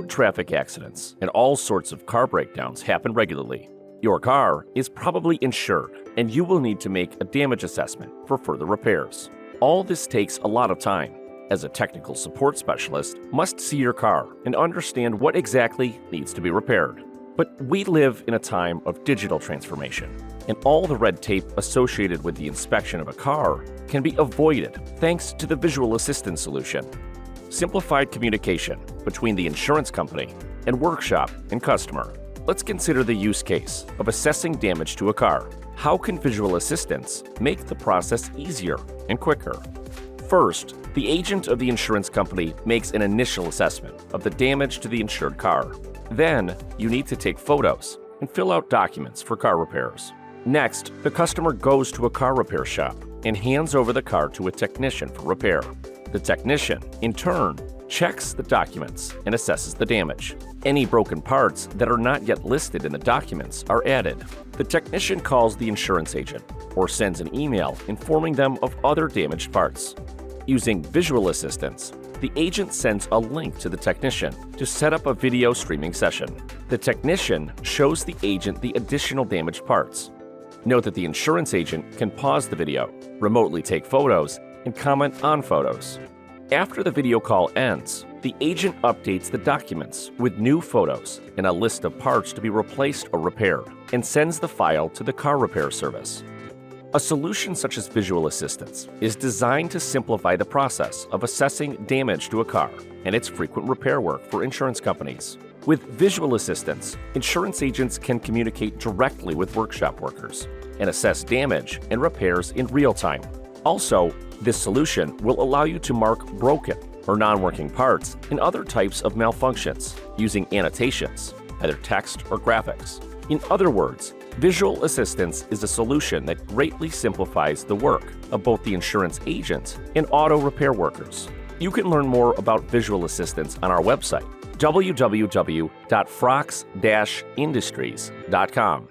Road traffic accidents and all sorts of car breakdowns happen regularly. Your car is probably insured, and you will need to make a damage assessment for further repairs. All this takes a lot of time, as a technical support specialist must see your car and understand what exactly needs to be repaired. But we live in a time of digital transformation, and all the red tape associated with the inspection of a car can be avoided thanks to the visual assistance solution. Simplified communication between the insurance company and workshop and customer. Let's consider the use case of assessing damage to a car. How can visual assistance make the process easier and quicker? First, the agent of the insurance company makes an initial assessment of the damage to the insured car. Then, you need to take photos and fill out documents for car repairs. Next, the customer goes to a car repair shop and hands over the car to a technician for repair. The technician, in turn, checks the documents and assesses the damage. Any broken parts that are not yet listed in the documents are added. The technician calls the insurance agent or sends an email informing them of other damaged parts. Using visual assistance, the agent sends a link to the technician to set up a video streaming session. The technician shows the agent the additional damaged parts. Note that the insurance agent can pause the video, remotely take photos, and comment on photos. After the video call ends, the agent updates the documents with new photos and a list of parts to be replaced or repaired, and sends the file to the car repair service. A solution such as visual assistance is designed to simplify the process of assessing damage to a car and its frequent repair work for insurance companies. With visual assistance, insurance agents can communicate directly with workshop workers and assess damage and repairs in real time. Also, this solution will allow you to mark broken or non-working parts and other types of malfunctions using annotations, either text or graphics. In other words, visual assistance is a solution that greatly simplifies the work of both the insurance agent and auto repair workers. You can learn more about visual assistance on our website, www.frox-industries.com.